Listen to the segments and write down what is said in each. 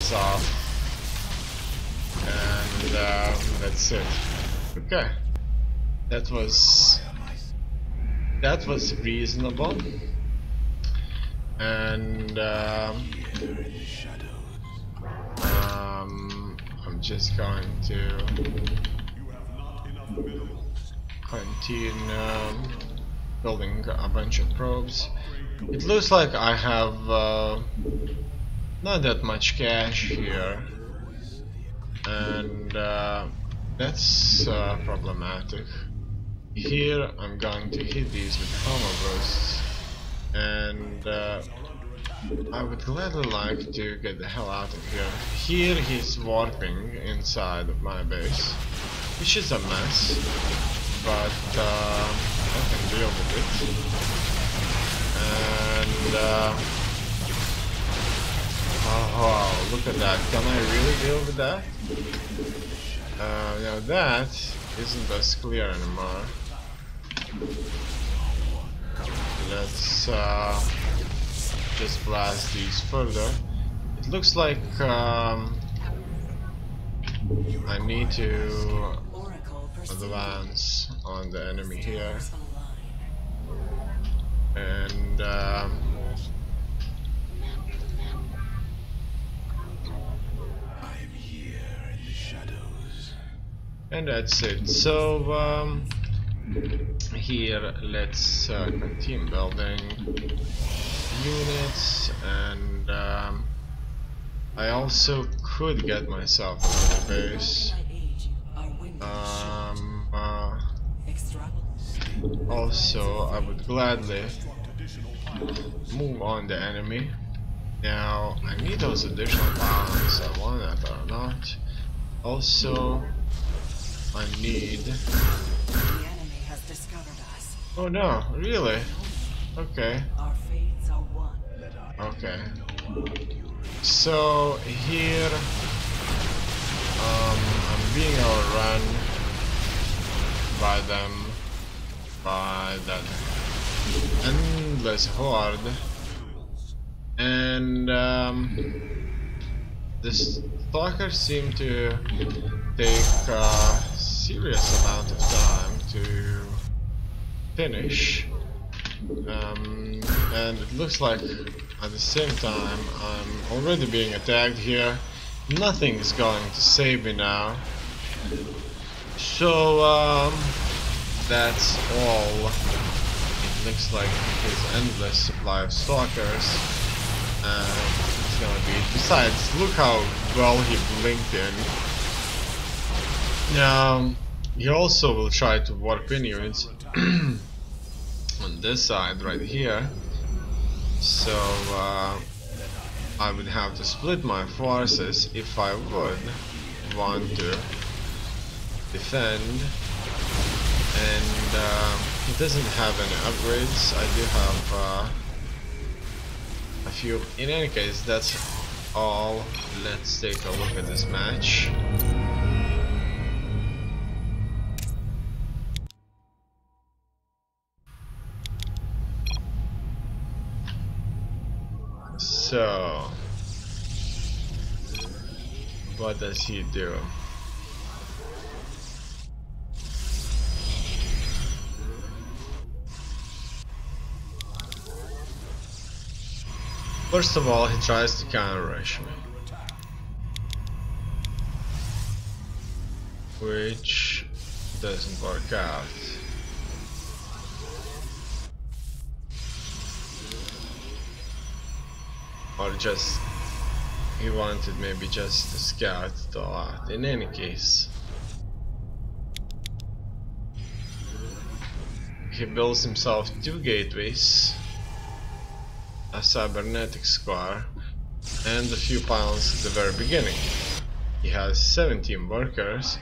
this off, and that's it. Okay, that was reasonable, and I'm just going to continue building a bunch of probes. It looks like I have not that much cash here, and that's problematic. Here I'm going to hit these with hammer bursts, and I would gladly like to get the hell out of here. Here he's warping inside of my base, which is a mess, but I can deal with it. And oh, look at that. Can I really deal with that? Now that isn't as clear anymore. Let's just blast these further. It looks like I need to advance on the enemy here, and that's it. So here let's continue building units, and I also could get myself another base. Also, I would gladly move on the enemy. Now, I need those additional bounds, I want that or not. Also, I need... The enemy has discovered us. Oh no, really? Okay. Our fates are one. Okay. So, here... I'm being overrun by them, by that endless horde, and the stalkers seem to take a serious amount of time to finish, and it looks like at the same time I'm already being attacked here. Nothing's going to save me now. So that's all. It looks like his endless supply of stalkers, and it's gonna be. Besides, look how well he blinked in. Now he also will try to warp in units on this side right here. So I would have to split my forces if I would want to defend, and he doesn't have any upgrades. I do have a few. In any case, that's all. Let's take a look at this match. So, what does he do? First of all, he tries to counter-rush me, which doesn't work out. Or just, he wanted maybe just to scout the lot. In any case, he builds himself 2 gateways, a cybernetics core, and a few pylons at the very beginning. He has 17 workers,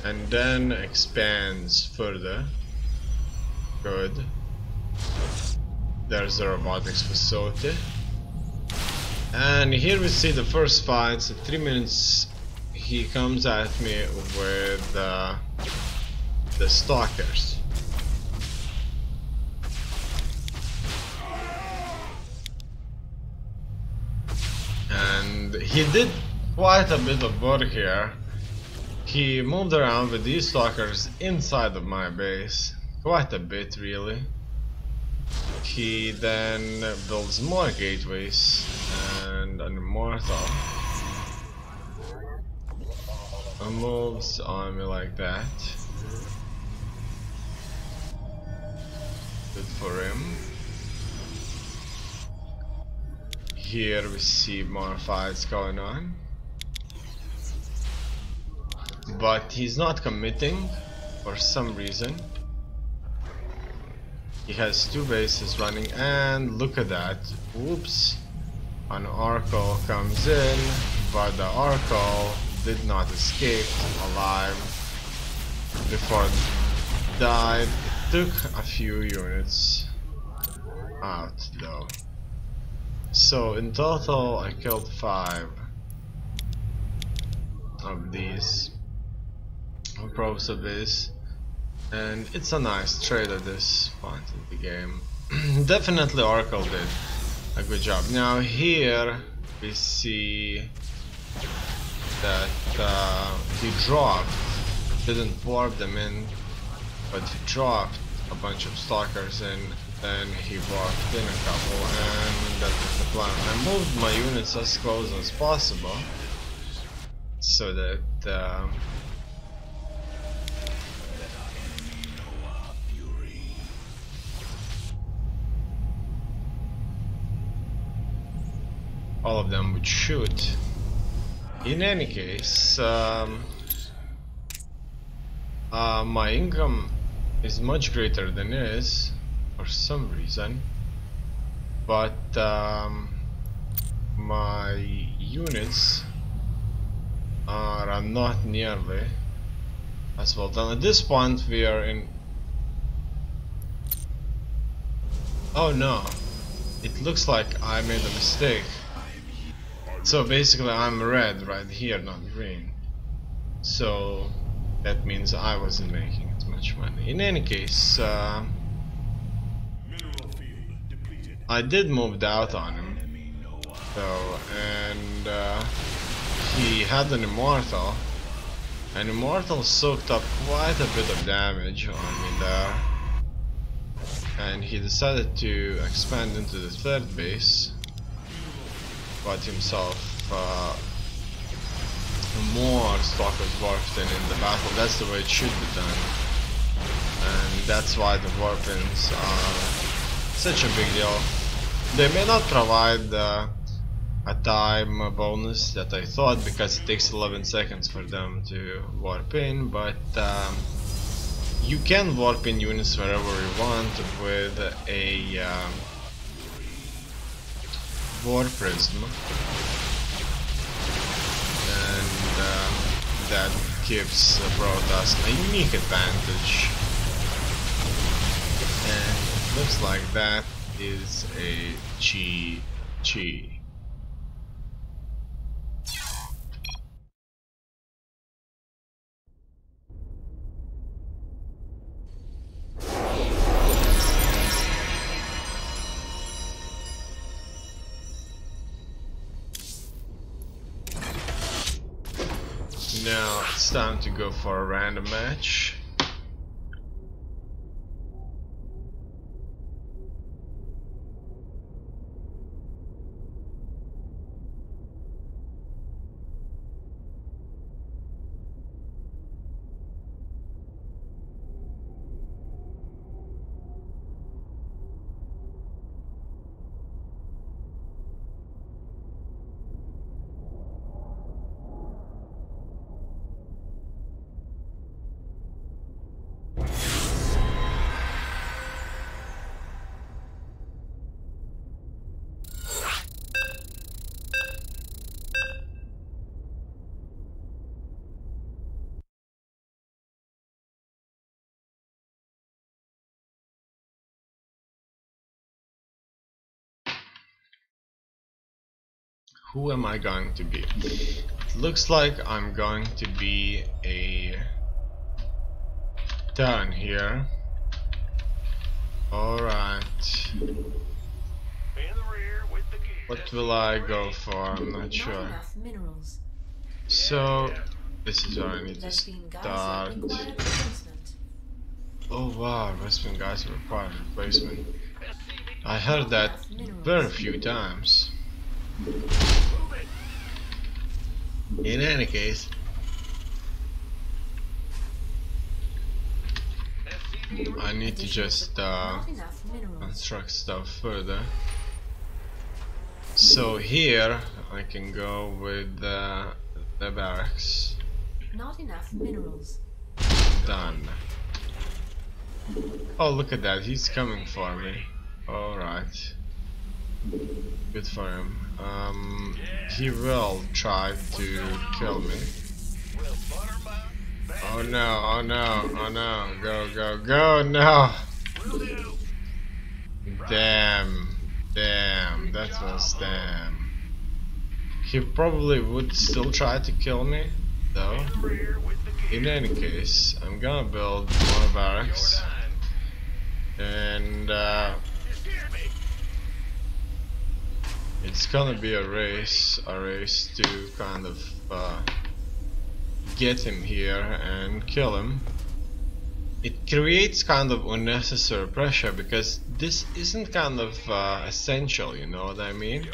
and then expands further. Good. There's the robotics facility. And here we see the first fights. At 3 minutes he comes at me with the stalkers. And He did quite a bit of work here. He moved around with these stalkers inside of my base. Quite a bit, really. He then builds more gateways and an immortal. And moves on me like that. Good for him. Here we see more fights going on. But he's not committing for some reason. He has two bases running, and look at that. Whoops. An Oracle comes in, but the Oracle did not escape alive before it died. It took a few units out though. So in total I killed 5 of these probes of this, and it's a nice trade at this point in the game. Definitely Oracle did a good job. Now here we see that he dropped, didn't warp them in, but he dropped a bunch of stalkers in, then he warped in a couple, and that was the plan. I moved my units as close as possible so that all of them would shoot. In any case, my income is much greater than his for some reason, but my units are not nearly as well done. At this point we are in... Oh no, it looks like I made a mistake. So basically I'm red right here, not green. So that means I wasn't making as much money. In any case, I did move out on him though, and he had an immortal. An immortal soaked up quite a bit of damage on me there, and he decided to expand into the third base. Got himself more stalkers warped in the battle. That's the way it should be done, and that's why the warp-ins are such a big deal. They may not provide a time bonus that I thought, because it takes 11 seconds for them to warp in, but you can warp in units wherever you want with a War Prism, and that gives Protoss a unique advantage, and it looks like that is a GG. Now it's time to go for a random match. Who am I going to be? It looks like I'm going to be a Terran here. Alright. In the rear with the gear. What will I go for? I'm not sure. enough minerals. So this is where I need to Vespene guys start. require replacement. Oh wow, Westman guys require replacement. I heard Not that enough minerals. very few times. In any case, I need to just Not enough minerals. construct stuff further. So here I can go with the barracks. Not enough minerals. Done. Oh, look at that, he's coming for me. Alright. Good for him. He will try to kill me. Oh no, oh no, oh no, go, go, go, no! Damn, damn, that was damn. He probably would still try to kill me, though. In any case, I'm gonna build more barracks. And it's gonna be a race to kind of get him here and kill him. It creates kind of unnecessary pressure because this isn't kind of essential, you know what I mean?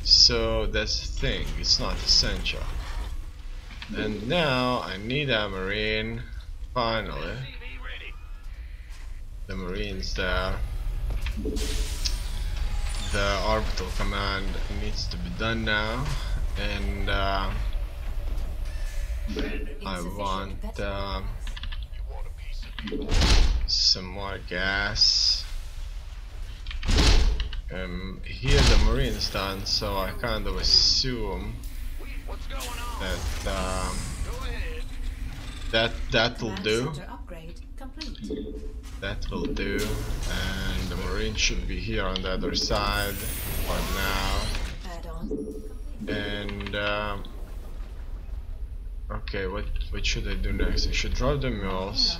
So that's the thing, it's not essential. And now I need a marine, finally. The marine's there. The orbital command needs to be done now, and I want some more gas. Here the marine's done, so I kind of assume that that'll do. That will do, and the marine should be here on the other side for now. And okay, what should I do next? I should drop the mules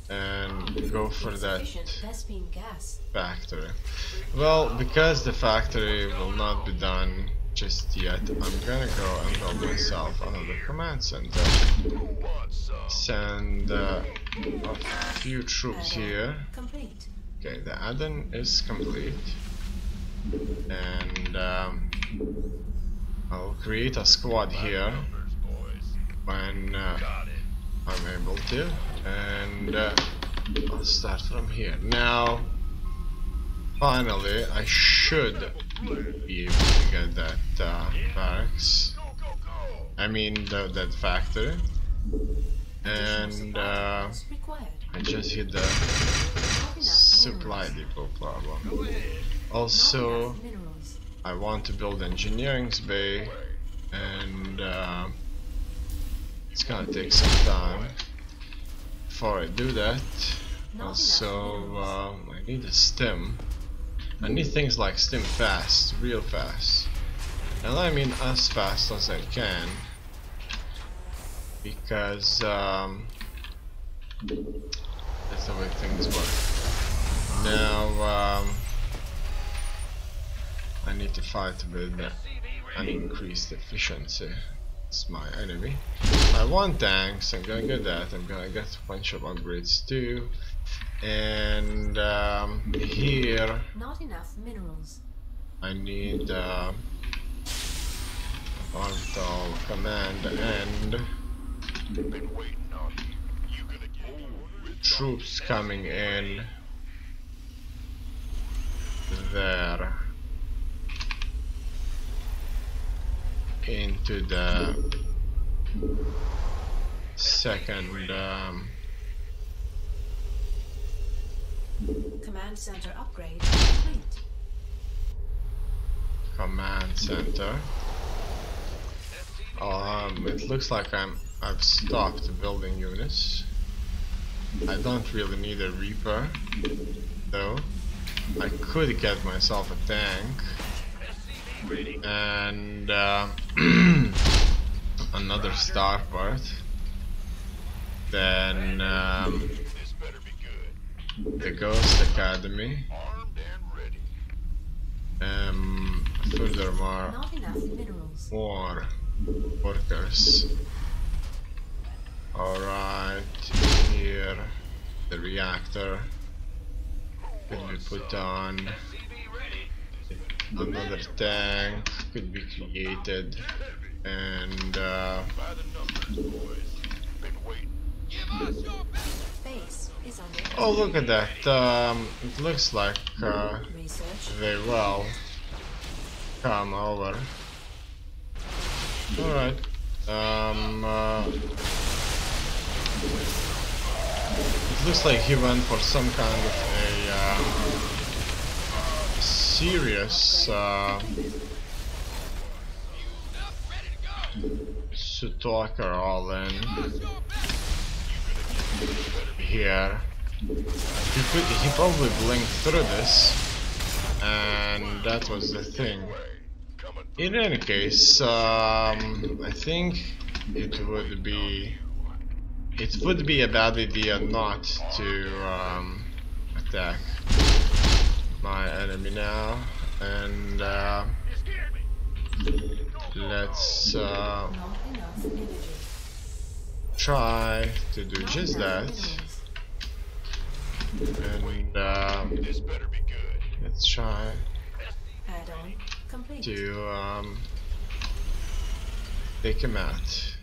and go for that factory. Well, because the factory will not be done just yet, I'm gonna go and build myself another command center. Send a few troops here. Okay, the add-on is complete. And I'll create a squad here when I'm able to. And I'll start from here. Now, finally, I should be able to get that barracks. I mean, that factory. And I just hit the supply depot problem. Also, I want to build engineering bay, and it's gonna take some time before I do that. Also, I need a stim. I need things like stim fast, real fast. And I mean as fast as I can. Because that's the way things work. Now I need to fight with an increased efficiency. It's my enemy. I want tanks, I'm gonna get that, I'm gonna get a bunch of upgrades too. And here not enough minerals. I need orbital command and troops coming in there into the second command center upgrade complete. Command center. It looks like I've stopped building units. I don't really need a Reaper though. I could get myself a tank and another starport. Then the Ghost Academy Furthermore, Not enough minerals. more workers. Alright, here the reactor could be put on. Another tank could be created, and Base is under oh, look at that. It looks like research. they will come over. Alright. It looks like he went for some kind of a serious stalker all in here. He probably blinked through this, and that was the thing. In any case, I think it would be a bad idea not to attack my enemy now, and let's Not enough energy. try to do Not just enough that, minerals. and let's try Add-on complete. to take him out.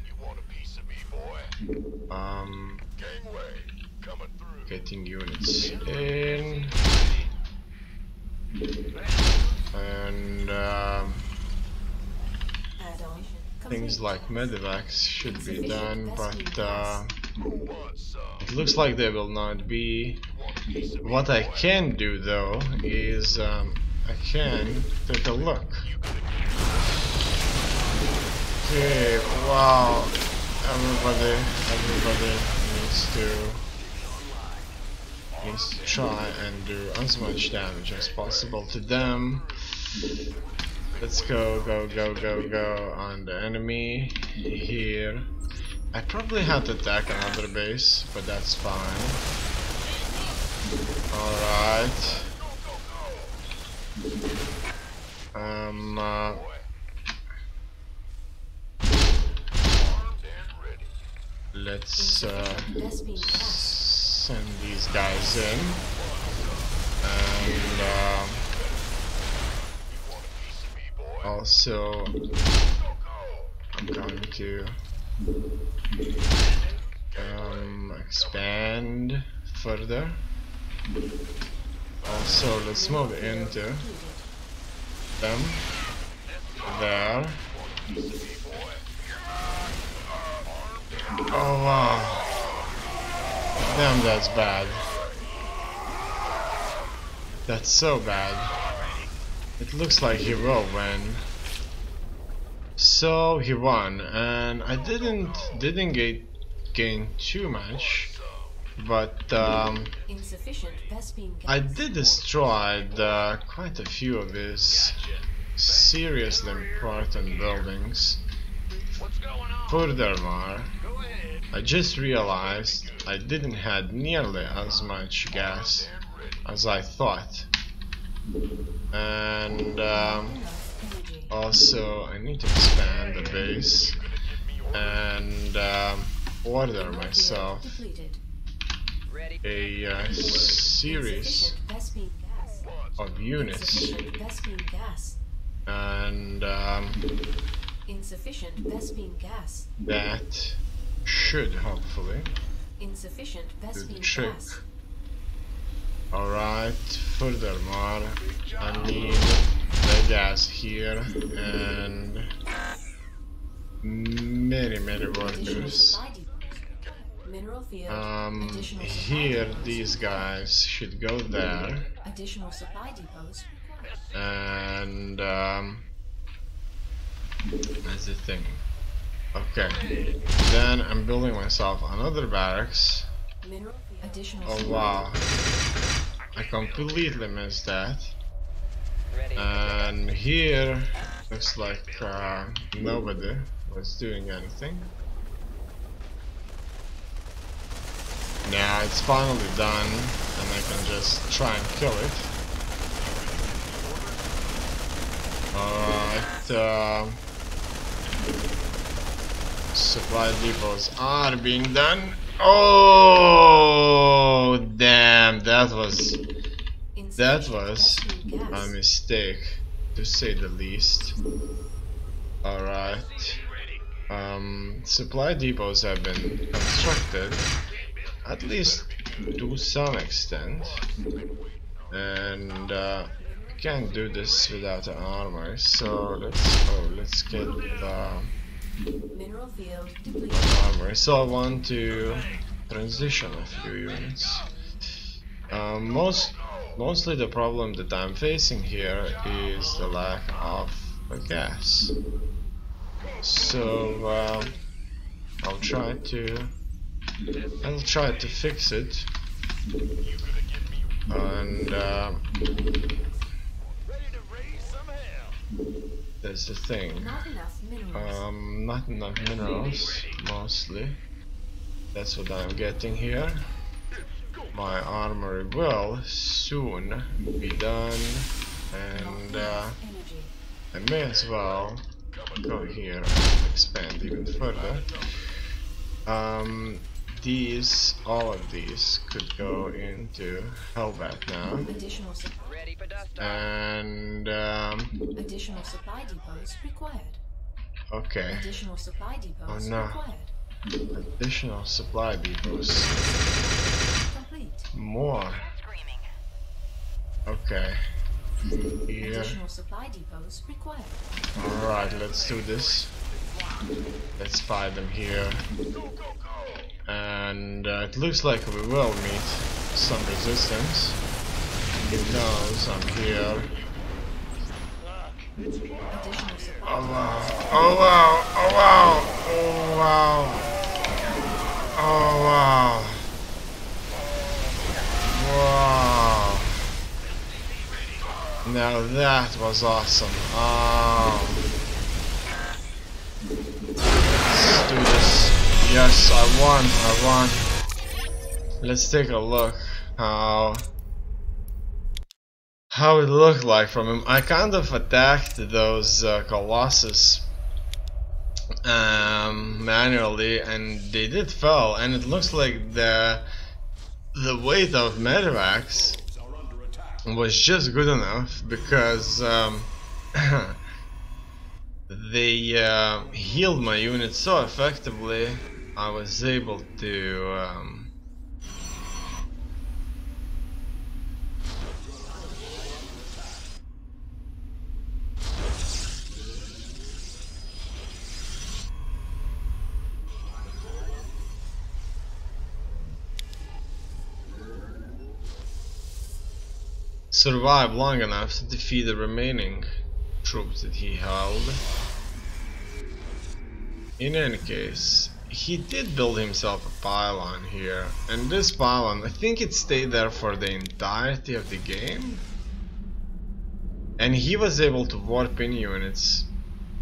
Getting units in, and Add-on things complete. like medevacs should be done, but it looks like they will not be. What I can do though is I can take a look. Okay, wow, everybody needs to try and do as much damage as possible to them. Let's go on the enemy here. I probably have to attack another base, but that's fine. Alright. Let's Best being gas. send these guys in, and also I'm going to expand further. Also, let's move into them there. Oh wow. Damn, that's bad. That's so bad. It looks like he will win. So he won, and I didn't gain too much, but Insufficient Vespine gas. I did destroy quite a few of his seriously important buildings. Furthermore, I just realized I didn't have nearly as much gas as I thought, and also I need to expand the base and order myself Depleted. a series Insufficient Vespine gas. of units, Insufficient Vespine gas. and Insufficient Vespine gas. that should hopefully Insufficient do the Vespine trick. gas. Alright, furthermore, I need the gas here and many Additional workers. supply depot. Mineral field. Additional supply Here depots these required. guys should go there, Additional supply depots required. and that's the thing. Okay, then I'm building myself another barracks. Mineral field. Additional Oh supply wow, I completely missed that. And here looks like nobody was doing anything. Now it's finally done, and I can just try and kill it. Alright, supply depots are being done. Oh, damn, that was a mistake, to say the least. Alright, supply depots have been constructed, at least to some extent, and can't do this without an armor, so let's get the Mineral field depleted. armor. So I want to transition a few units. Mostly the problem that I'm facing here is the lack of gas. So I'll try to fix it, and that's the thing. Not enough minerals. Not enough minerals, mostly. That's what I'm getting here. My armor will soon be done, and Energy. I may as well go here and expand even further. All of these could go into Hellbat now, Additional and additional supply depots required. okay. Additional supply depots no. required. Additional supply depots. Complete. More. Okay. Here. Additional supply depots required. Alright, let's do this. Let's fight them here. And it looks like we will meet some resistance. He knows I'm here. Additional supply Oh wow. Oh wow. Oh wow. Oh wow. Oh wow. Wow. Now that was awesome. Oh. Let's do this. Yes, I won. Let's take a look how it looked like from him. I kind of attacked those Colossus manually, and they did fall, and it looks like the weight of Medivacs was just good enough, because they healed my unit so effectively. I was able to survive long enough to defeat the remaining troops that he held. In any case, he did build himself a pylon here, and this pylon, I think it stayed there for the entirety of the game, and he was able to warp in units,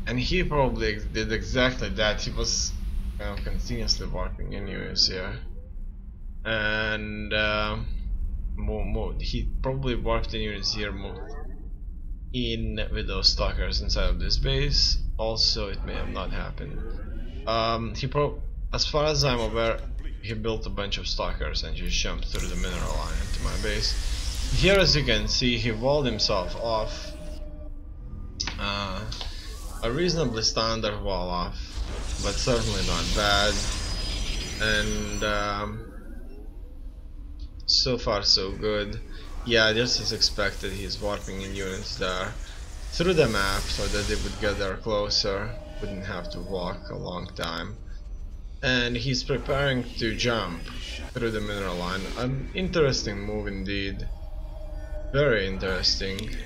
and he probably did exactly that. He was continuously warping in units here, and he probably warped in units here, moved in with those stalkers inside of this base. Also, it may have not happened. As far as I'm aware, he built a bunch of stalkers and just jumped through the mineral line into my base. Here, as you can see, he walled himself off. A reasonably standard wall off, but certainly not bad. And so far so good. Yeah, just as expected, he's warping in units there through the map so that they would get there closer, wouldn't have to walk a long time. And he's preparing to jump through the mineral line. An interesting move indeed. Very interesting.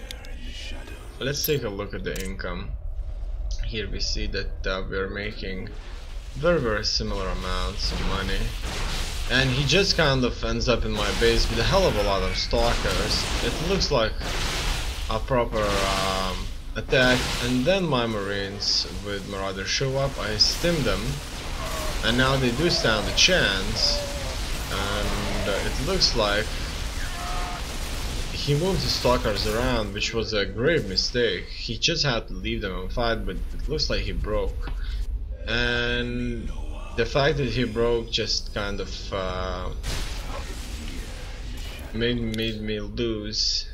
Let's take a look at the income. Here we see that we're making very similar amounts of money. And he just kind of ends up in my base with a hell of a lot of stalkers. It looks like a proper attack, and then my marines with Marauders show up. I stim them, and now they do stand a chance, and it looks like he moved his stalkers around, which was a grave mistake. He just had to leave them and fight, but it looks like he broke. And the fact that he broke just kind of made me lose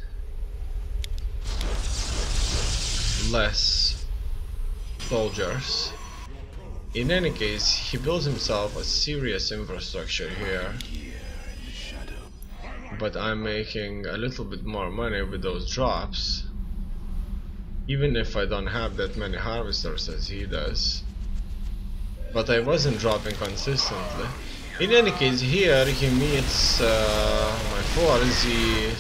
less soldiers. In any case, he builds himself a serious infrastructure here, but I'm making a little bit more money with those drops, even if I don't have that many harvesters as he does. But I wasn't dropping consistently. In any case, here he meets my force. He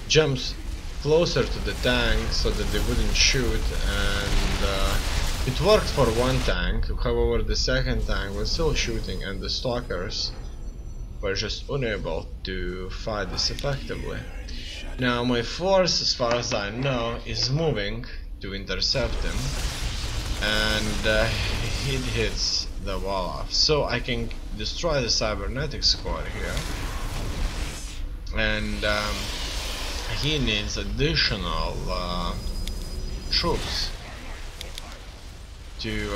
jumps closer to the tank so that they wouldn't shoot, and it worked for one tank. However, the second tank was still shooting, and the stalkers were just unable to fight this effectively. Now my force, as far as I know, is moving to intercept him, and it hits the wall off. So I can destroy the cybernetics core here, and he needs additional troops to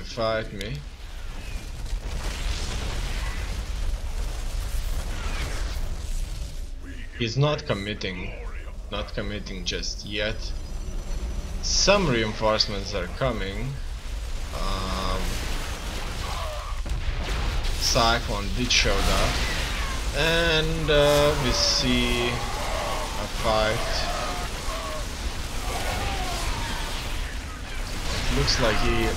fight me. He's not committing just yet. Some reinforcements are coming. Cyclone did show up, and we see a fight. Looks like he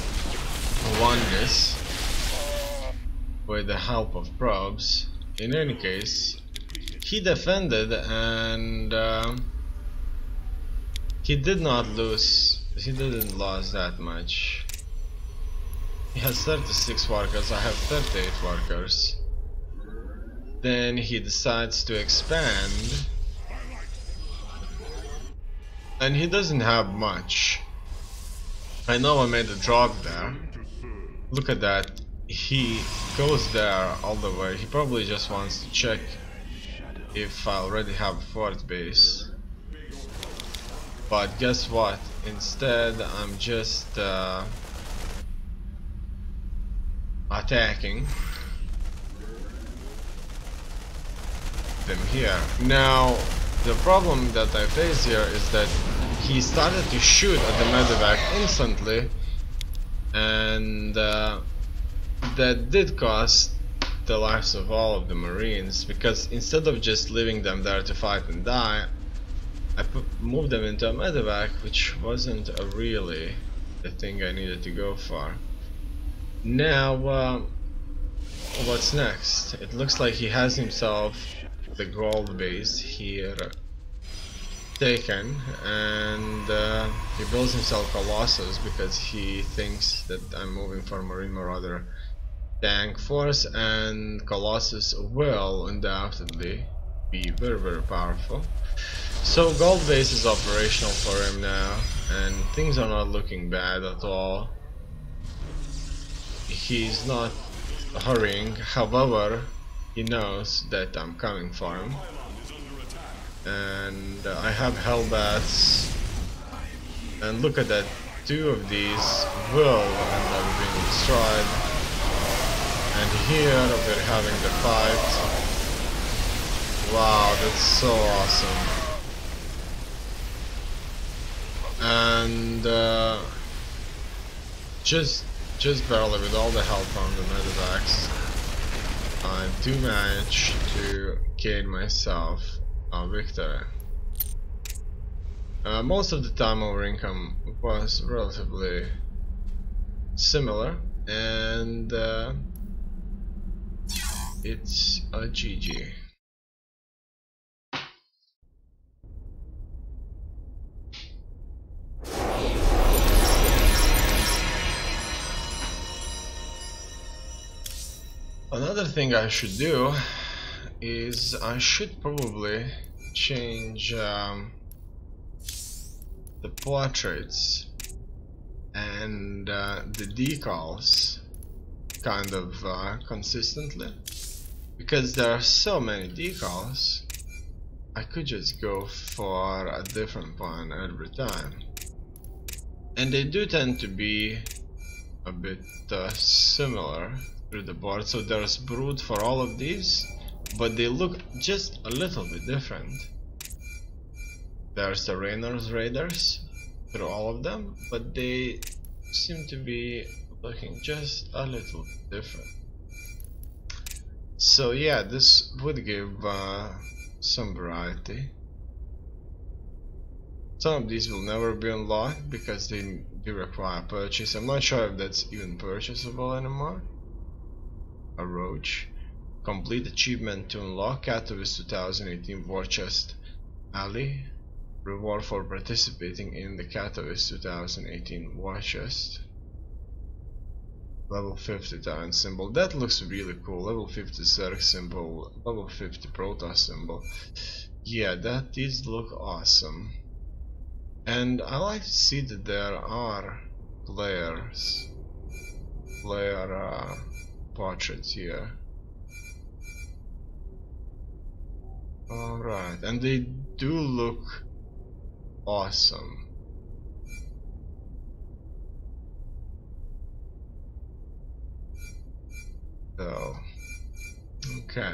won this with the help of probes. In any case, he defended, and he did not lose. He didn't lose that much. He has 36 workers, I have 38 workers. Then he decides to expand, and he doesn't have much. I know I made a drop there. Look at that. He goes there all the way. He probably just wants to check if I already have a fort base. But guess what? Instead, I'm just attacking them here. Now, the problem that I face here is that he started to shoot at the medevac instantly, and that did cost the lives of all of the Marines, because instead of just leaving them there to fight and die, I moved them into a medevac, which wasn't really the thing I needed to go for. Now, what's next? It looks like he has himself the gold base here taken, and he builds himself Colossus because he thinks that I'm moving for Marine Marauder tank force, and Colossus will undoubtedly be very, very powerful. So gold base is operational for him now, and things are not looking bad at all. He's not hurrying, however, he knows that I'm coming for him. And I have Hellbats, and look at that, 2 of these will end up being destroyed. And here we're having the fight. Wow, that's so awesome. And just barely, with all the help from the medevacs, I do manage to gain myself a victory. Most of the time our income was relatively similar, and it's a GG. Another thing I should do is I should probably change the portraits and the decals kind of consistently, because there are so many decals I could just go for a different one every time. And they do tend to be a bit similar through the board. So there's Brood for all of these, but they look just a little bit different. There's the Rainer's Raiders through all of them, but they seem to be looking just a little different. So yeah, this would give some variety. Some of these will never be unlocked because they do require purchase. I'm not sure if that's even purchasable anymore. A Roach. Complete achievement to unlock Katowice 2018 War Chest Alley. Reward for participating in the Katowice 2018 War Chest. Level 50 Titan symbol. That looks really cool. Level 50 Zerg symbol. Level 50 Protoss symbol. Yeah, these look awesome. And I like to see that there are player portraits here. Alright, and they do look awesome. So, okay.